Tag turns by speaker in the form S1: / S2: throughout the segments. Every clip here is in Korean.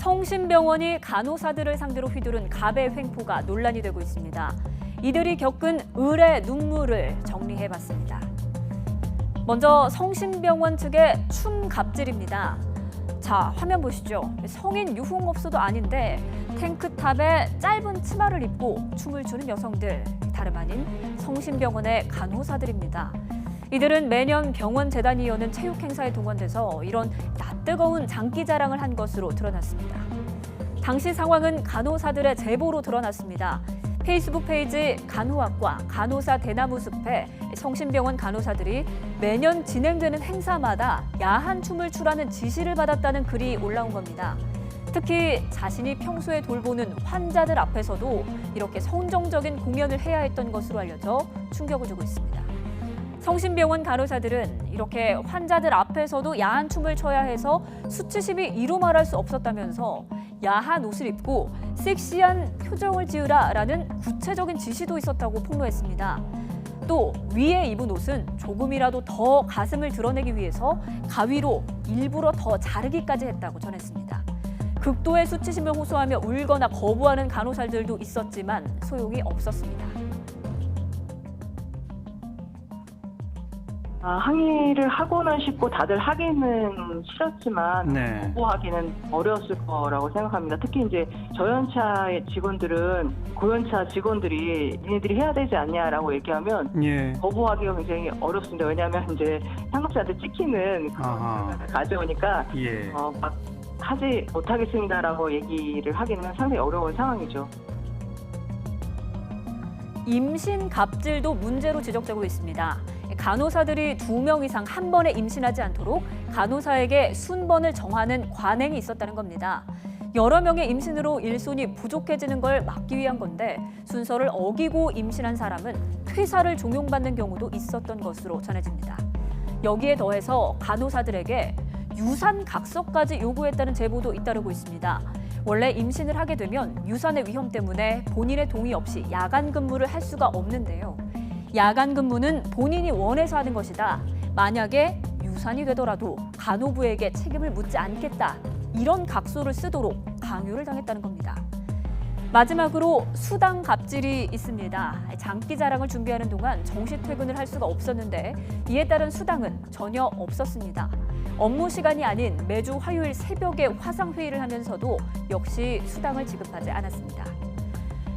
S1: 성심병원이 간호사들을 상대로 휘두른 갑의 횡포가 논란이 되고 있습니다. 이들이 겪은 을의 눈물을 정리해봤습니다. 먼저 성심병원 측의 춤 갑질입니다. 자, 화면 보시죠. 성인 유흥업소도 아닌데 탱크탑에 짧은 치마를 입고 춤을 추는 여성들, 다름 아닌 성심병원의 간호사들입니다. 이들은 매년 병원 재단이 여는 체육 행사에 동원돼서 이런 낯뜨거운 장기 자랑을 한 것으로 드러났습니다. 당시 상황은 간호사들의 제보로 드러났습니다. 페이스북 페이지 간호학과 간호사 대나무 숲에 성심병원 간호사들이 매년 진행되는 행사마다 야한 춤을 추라는 지시를 받았다는 글이 올라온 겁니다. 특히 자신이 평소에 돌보는 환자들 앞에서도 이렇게 선정적인 공연을 해야 했던 것으로 알려져 충격을 주고 있습니다. 성심병원 간호사들은 이렇게 환자들 앞에서도 야한 춤을 춰야 해서 수치심이 이루 말할 수 없었다면서 야한 옷을 입고 섹시한 표정을 지으라라는 구체적인 지시도 있었다고 폭로했습니다. 또 위에 입은 옷은 조금이라도 더 가슴을 드러내기 위해서 가위로 일부러 더 자르기까지 했다고 전했습니다. 극도의 수치심을 호소하며 울거나 거부하는 간호사들도 있었지만 소용이 없었습니다.
S2: 항의를 하고는 싶고 다들 하기는 싫었지만 거부하기는 어려웠을 거라고 생각합니다. 특히 이제 저연차의 직원들은 고연차 직원들이 얘네들이 해야 되지 않냐라고 얘기하면 거부하기가 굉장히 어렵습니다. 왜냐하면 이제 상급자한테 찍히는 가져오니까 막 하지 못하겠습니다라고 얘기를 하기는 상당히 어려운 상황이죠.
S1: 임신 갑질도 문제로 지적되고 있습니다. 간호사들이 2명 이상 한 번에 임신하지 않도록 간호사에게 순번을 정하는 관행이 있었다는 겁니다. 여러 명의 임신으로 일손이 부족해지는 걸 막기 위한 건데 순서를 어기고 임신한 사람은 퇴사를 종용받는 경우도 있었던 것으로 전해집니다. 여기에 더해서 간호사들에게 유산 각서까지 요구했다는 제보도 잇따르고 있습니다. 원래 임신을 하게 되면 유산의 위험 때문에 본인의 동의 없이 야간 근무를 할 수가 없는데요. 야간 근무는 본인이 원해서 하는 것이다. 만약에 유산이 되더라도 간호부에게 책임을 묻지 않겠다. 이런 각서를 쓰도록 강요를 당했다는 겁니다. 마지막으로 수당 갑질이 있습니다. 장기 자랑을 준비하는 동안 정시 퇴근을 할 수가 없었는데 이에 따른 수당은 전혀 없었습니다. 업무 시간이 아닌 매주 화요일 새벽에 화상회의를 하면서도 역시 수당을 지급하지 않았습니다.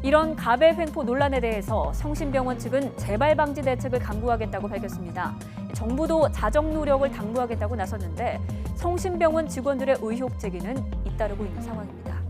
S1: 이런 갑의 횡포 논란에 대해서 성심병원 측은 재발 방지 대책을 강구하겠다고 밝혔습니다. 정부도 자정 노력을 당부하겠다고 나섰는데 성심병원 직원들의 의혹 제기는 잇따르고 있는 상황입니다.